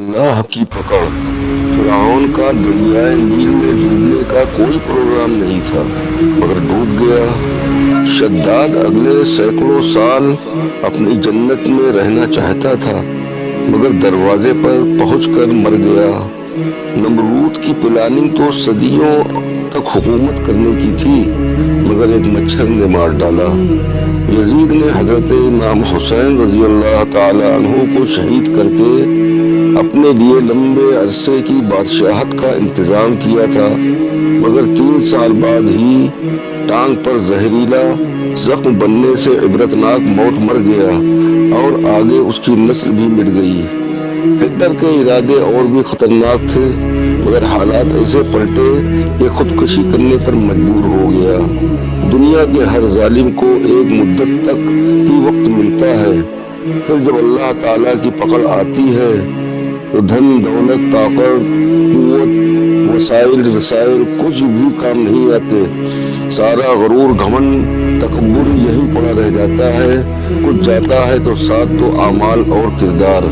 अल्लाह की पकड़। फिरौन का दरियाए नील में डूबने का कोई प्रोग्राम नहीं था, मगर डूब गया। शद्दाद अगले सैकड़ों साल अपनी जन्नत में रहना चाहता था, मगर दरवाजे पर पहुंचकर मर गया। नमरूद की प्लानिंग तो सदियों तक हुकूमत करने की थी, मगर एक मच्छर ने मार डाला। यजीद ने हजरत इमाम हुसैन रजी अल्लाह ताला अन्हु को शहीद करके अपने लिए लंबे अरसे की बादशाहत का इंतजाम किया था, मगर 3 साल बाद ही टांग पर जहरीला जख्म बनने से इबरतनाक मौत मर गया और आगे उसकी नस्ल भी मिट गई। हिटलर के इरादे और भी खतरनाक थे, मगर हालात ऐसे पलटे कि खुदकुशी करने पर मजबूर हो गया। दुनिया के हर जालिम को एक मुद्दत तक ही वक्त मिलता है, फिर जब अल्लाह ताला की पकड़ आती है तो धन दौलत ताकत कुव्वत वसाइल रसाइल कुछ भी काम नहीं आते। सारा गरूर घमंड तकब्बुर यहीं पड़ा रह जाता है। कुछ जाता है तो साथ तो आमाल और किरदार।